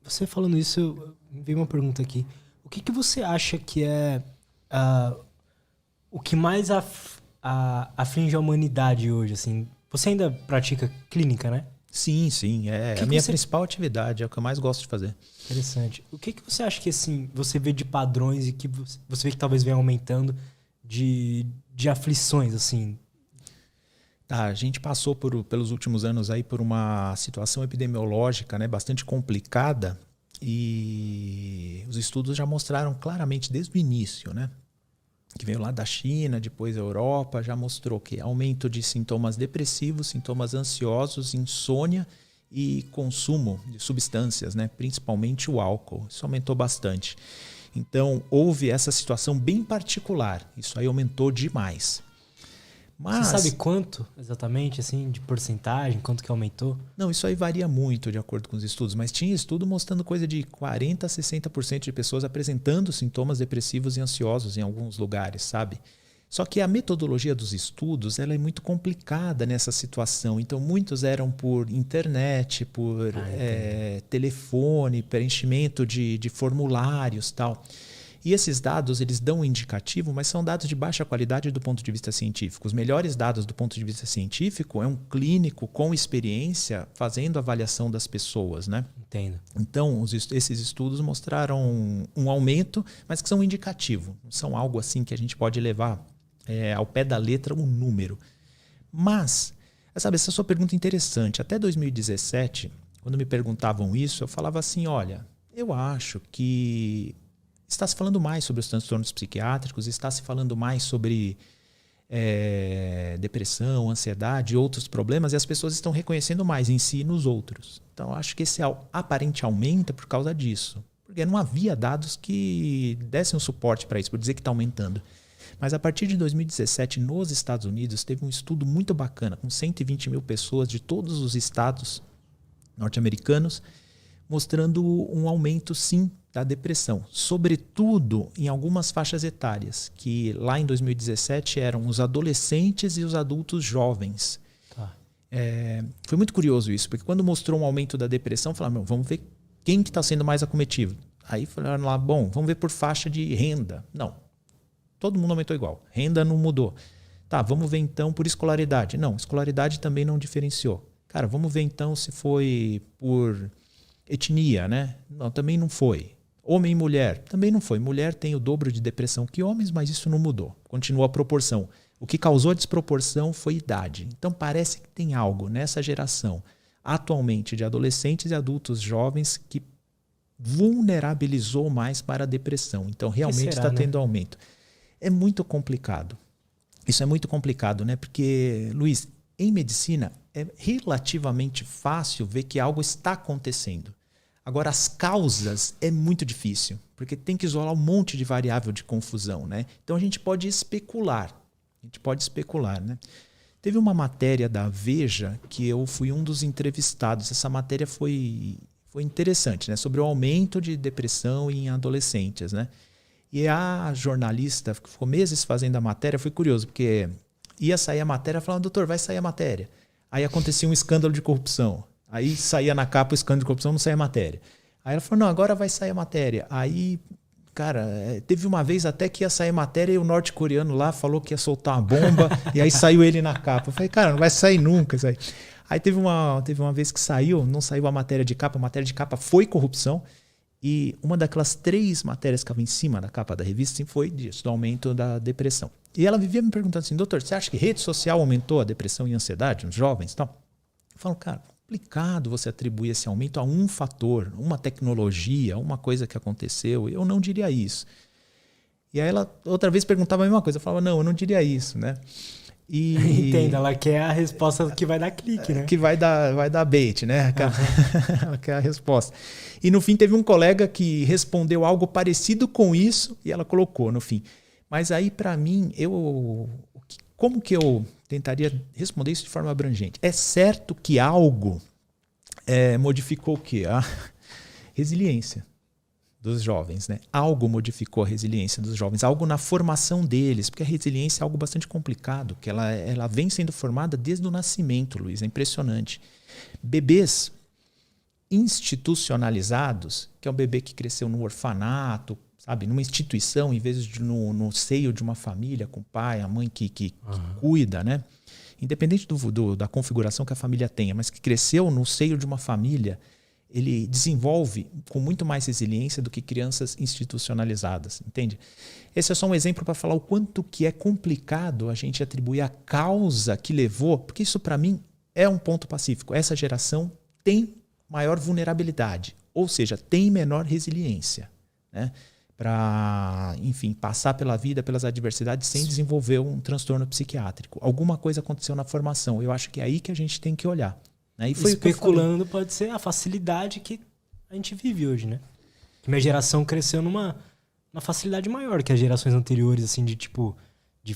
Você falando isso, me veio uma pergunta aqui. O que você acha que é o que mais aflige a humanidade hoje, assim? Você ainda pratica clínica, né? Sim, sim. É a minha principal atividade, é o que eu mais gosto de fazer. Interessante. O que você acha que assim, você vê de padrões e que você vê que talvez venha aumentando de aflições, assim? A gente passou pelos últimos anos aí por uma situação epidemiológica, né, bastante complicada, e os estudos já mostraram claramente desde o início, né, que veio lá da China, depois a Europa, já mostrou que aumento de sintomas depressivos, sintomas ansiosos, insônia e consumo de substâncias, né, principalmente o álcool. Isso aumentou bastante. Então, houve essa situação bem particular. Isso aí aumentou demais. Mas, você sabe quanto exatamente, assim, de porcentagem, quanto que aumentou? Não, isso aí varia muito de acordo com os estudos, mas tinha estudo mostrando coisa de 40% a 60% de pessoas apresentando sintomas depressivos e ansiosos em alguns lugares, sabe? Só que a metodologia dos estudos ela é muito complicada nessa situação. Então, muitos eram por internet, por telefone, preenchimento de formulários e tal. E esses dados, eles dão um indicativo, mas são dados de baixa qualidade do ponto de vista científico. Os melhores dados do ponto de vista científico é um clínico com experiência fazendo avaliação das pessoas, né? Entendo. Então, esses estudos mostraram um aumento, mas que são indicativo. Não são algo assim que a gente pode levar ao pé da letra um número. Mas, sabe, essa sua pergunta é interessante. Até 2017, quando me perguntavam isso, eu falava assim, olha, eu acho que está se falando mais sobre os transtornos psiquiátricos, está se falando mais sobre depressão, ansiedade e outros problemas, e as pessoas estão reconhecendo mais em si e nos outros. Então, acho que esse aparente aumento é por causa disso. Porque não havia dados que dessem um suporte para isso, por dizer que está aumentando. Mas a partir de 2017, nos Estados Unidos, teve um estudo muito bacana, com 120 mil pessoas de todos os estados norte-americanos, mostrando um aumento, sim, da depressão, sobretudo em algumas faixas etárias, que lá em 2017 eram os adolescentes e os adultos jovens. Tá. Foi muito curioso isso, porque quando mostrou um aumento da depressão, falaram, vamos ver quem que está sendo mais acometido. Aí falaram lá, bom, vamos ver por faixa de renda. Não, todo mundo aumentou igual, renda não mudou. Tá, vamos ver então por escolaridade. Não, escolaridade também não diferenciou. Cara, vamos ver então se foi por etnia, né? Não, também não foi. Homem e mulher, também não foi. Mulher tem o dobro de depressão que homens, mas isso não mudou. Continua a proporção. O que causou a desproporção foi idade. Então parece que tem algo nessa geração, atualmente, de adolescentes e adultos jovens que vulnerabilizou mais para a depressão. Então realmente está tendo aumento. É muito complicado. Isso é muito complicado, né? Porque, Luiz, em medicina é relativamente fácil ver que algo está acontecendo. Agora, as causas é muito difícil, porque tem que isolar um monte de variável de confusão, né? Então, a gente pode especular. Né? Teve uma matéria da Veja que eu fui um dos entrevistados. Essa matéria foi interessante, né? Sobre o aumento de depressão em adolescentes, né? E a jornalista que ficou meses fazendo a matéria, foi curioso, porque ia sair a matéria, falando, doutor, vai sair a matéria. Aí acontecia um escândalo de corrupção. Aí saía na capa o escândalo de corrupção, não saía a matéria. Aí ela falou, não, agora vai sair a matéria. Aí, cara, teve uma vez até que ia sair a matéria e o norte-coreano lá falou que ia soltar uma bomba e aí saiu ele na capa. Eu falei, cara, não vai sair nunca isso aí. Aí teve uma vez que não saiu a matéria de capa foi corrupção. E uma daquelas 3 matérias que estava em cima da capa da revista foi disso, do aumento da depressão. E ela vivia me perguntando assim, doutor, você acha que rede social aumentou a depressão e a ansiedade nos jovens e tal? Eu falo, cara, complicado você atribuir esse aumento a um fator, uma tecnologia, uma coisa que aconteceu. Eu não diria isso. E aí ela outra vez perguntava a mesma coisa. Eu falava, não, eu não diria isso, né? Entenda, ela quer a resposta que vai dar clique, né? Que vai dar bait, né? Ela quer a resposta. E no fim teve um colega que respondeu algo parecido com isso e ela colocou no fim. Mas aí para mim, como que eu tentaria responder isso de forma abrangente? É certo que algo modificou o quê? A resiliência dos jovens, né? Algo modificou a resiliência dos jovens, algo na formação deles, porque a resiliência é algo bastante complicado, que ela vem sendo formada desde o nascimento, Luiz, é impressionante. Bebês institucionalizados, que é o bebê que cresceu no orfanato, sabe, numa instituição, em vez de no seio de uma família, com o pai, a mãe que cuida, né? Independente da configuração que a família tenha, mas que cresceu no seio de uma família, ele desenvolve com muito mais resiliência do que crianças institucionalizadas, entende? Esse é só um exemplo para falar o quanto que é complicado a gente atribuir a causa que levou, porque isso para mim é um ponto pacífico. Essa geração tem maior vulnerabilidade, ou seja, tem menor resiliência, né? Para, enfim, passar pela vida, pelas adversidades sem desenvolver um transtorno psiquiátrico. Alguma coisa aconteceu na formação. Eu acho que é aí que a gente tem que olhar. Né? E foi especulando, pode ser a facilidade que a gente vive hoje, né? Que minha geração cresceu numa facilidade maior que as gerações anteriores, assim, de tipo, de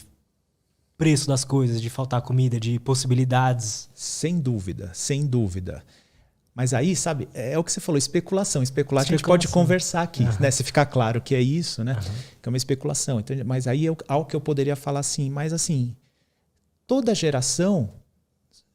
preço das coisas, de faltar comida, de possibilidades. Sem dúvida, sem dúvida. Mas aí, sabe, é o que você falou, especulação. Especular a gente pode conversar aqui, né? Se ficar claro que é isso, né? Que é uma especulação. Então, mas aí é algo que eu poderia falar assim, mas assim, toda geração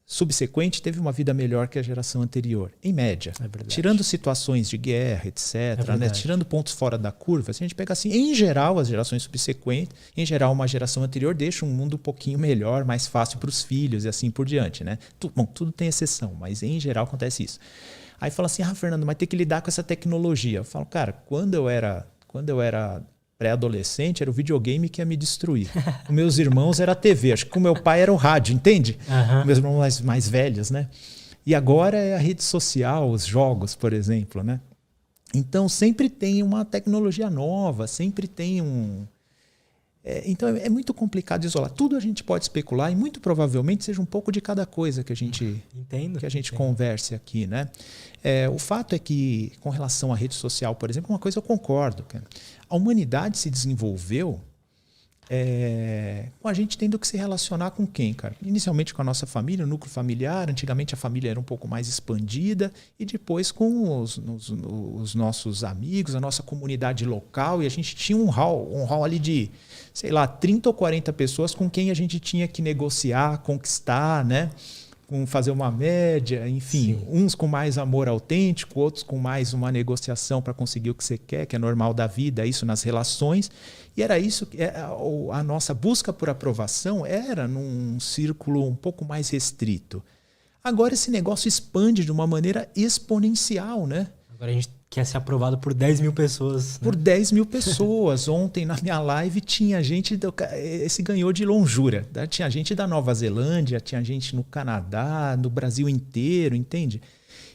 subsequente teve uma vida melhor que a geração anterior, em média. Tirando situações de guerra, etc., né? Tirando pontos fora da curva, se a gente pega assim, em geral, as gerações subsequentes, em geral, uma geração anterior deixa um mundo um pouquinho melhor, mais fácil para os filhos e assim por diante, né? Bom, tudo tem exceção, mas em geral acontece isso. Aí fala assim, Fernando, mas tem que lidar com essa tecnologia. Eu falo, cara, quando eu era pré-adolescente, era o videogame que ia me destruir. Os meus irmãos era a TV. Acho que o meu pai era o rádio, entende? Meus irmãos mais velhos, né? E agora é a rede social, os jogos, por exemplo, né? Então, sempre tem uma tecnologia nova, sempre tem um... Então, é muito complicado isolar. Tudo a gente pode especular e muito provavelmente seja um pouco de cada coisa que a gente, converse aqui, né? O fato é que, com relação à rede social, por exemplo, uma coisa eu concordo, cara. A humanidade se desenvolveu com a gente tendo que se relacionar com quem, cara? Inicialmente com a nossa família, o núcleo familiar. Antigamente a família era um pouco mais expandida. E depois com os nossos amigos, a nossa comunidade local. E a gente tinha um hall ali de, sei lá, 30 ou 40 pessoas com quem a gente tinha que negociar, conquistar, né? Com fazer uma média, enfim, uns com mais amor autêntico, outros com mais uma negociação para conseguir o que você quer, que é normal da vida, isso nas relações. E era isso, a nossa busca por aprovação era num círculo um pouco mais restrito. Agora esse negócio expande de uma maneira exponencial, né? Agora a gente quer ser aprovado por 10 mil pessoas. Né? Por 10 mil pessoas. Ontem na minha live tinha gente, esse ganhou de lonjura. Tinha gente da Nova Zelândia, tinha gente no Canadá, no Brasil inteiro, entende?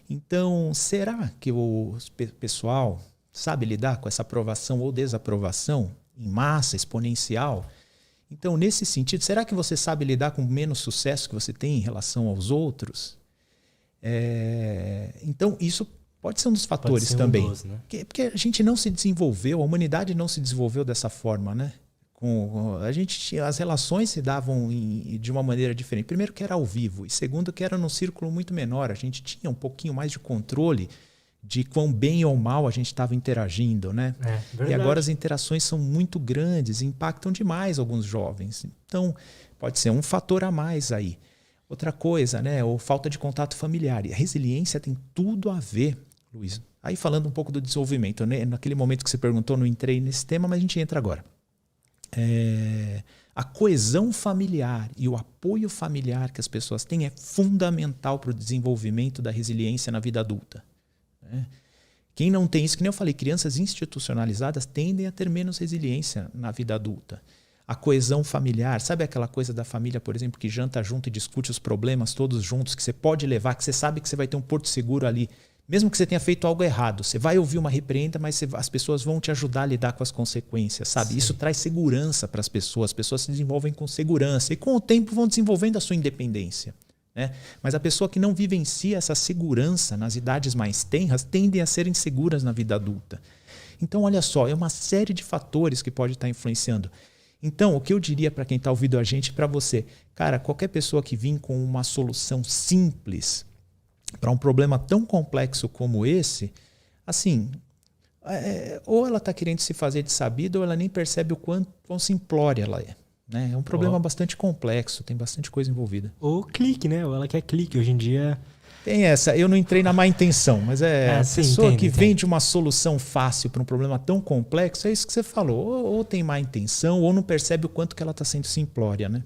Então, será que o pessoal sabe lidar com essa aprovação ou desaprovação em massa, exponencial? Então, nesse sentido, será que você sabe lidar com o menos sucesso que você tem em relação aos outros? Então, isso pode ser um dos fatores também. Né? Porque a gente não se desenvolveu, a humanidade não se desenvolveu dessa forma, né? As relações se davam de uma maneira diferente. Primeiro que era ao vivo, e segundo que era num círculo muito menor. A gente tinha um pouquinho mais de controle de quão bem ou mal a gente estava interagindo, né? E agora as interações são muito grandes, impactam demais alguns jovens. Então, pode ser um fator a mais aí. Outra coisa, né? Ou falta de contato familiar. E a resiliência tem tudo a ver, Luiz. Aí falando um pouco do desenvolvimento, né? Naquele momento que você perguntou, não entrei nesse tema, mas a gente entra agora. A coesão familiar e o apoio familiar que as pessoas têm é fundamental para o desenvolvimento da resiliência na vida adulta. Né? Quem não tem isso, que nem eu falei, crianças institucionalizadas tendem a ter menos resiliência na vida adulta. A coesão familiar, sabe aquela coisa da família, por exemplo, que janta junto e discute os problemas todos juntos, que você pode levar, que você sabe que você vai ter um porto seguro ali, mesmo que você tenha feito algo errado. Você vai ouvir uma repreenda, mas as pessoas vão te ajudar a lidar com as consequências, sabe? Sim. Isso traz segurança para as pessoas se desenvolvem com segurança e com o tempo vão desenvolvendo a sua independência. Né? Mas a pessoa que não vivencia essa segurança nas idades mais tenras tendem a ser inseguras na vida adulta. Então, olha só, é uma série de fatores que pode estar influenciando. Então, o que eu diria para quem está ouvindo a gente, para você, cara, qualquer pessoa que vir com uma solução simples para um problema tão complexo como esse, assim, ou ela está querendo se fazer de sabida ou ela nem percebe o quão simplória ela é. Né? É um problema bastante complexo, tem bastante coisa envolvida. Ou clique, né? Ou ela quer clique. Hoje em dia Tem essa, eu não entrei na má intenção, mas a pessoa entendo, que vende uma solução fácil para um problema tão complexo, é isso que você falou. Ou tem má intenção, ou não percebe o quanto que ela está sendo simplória, né?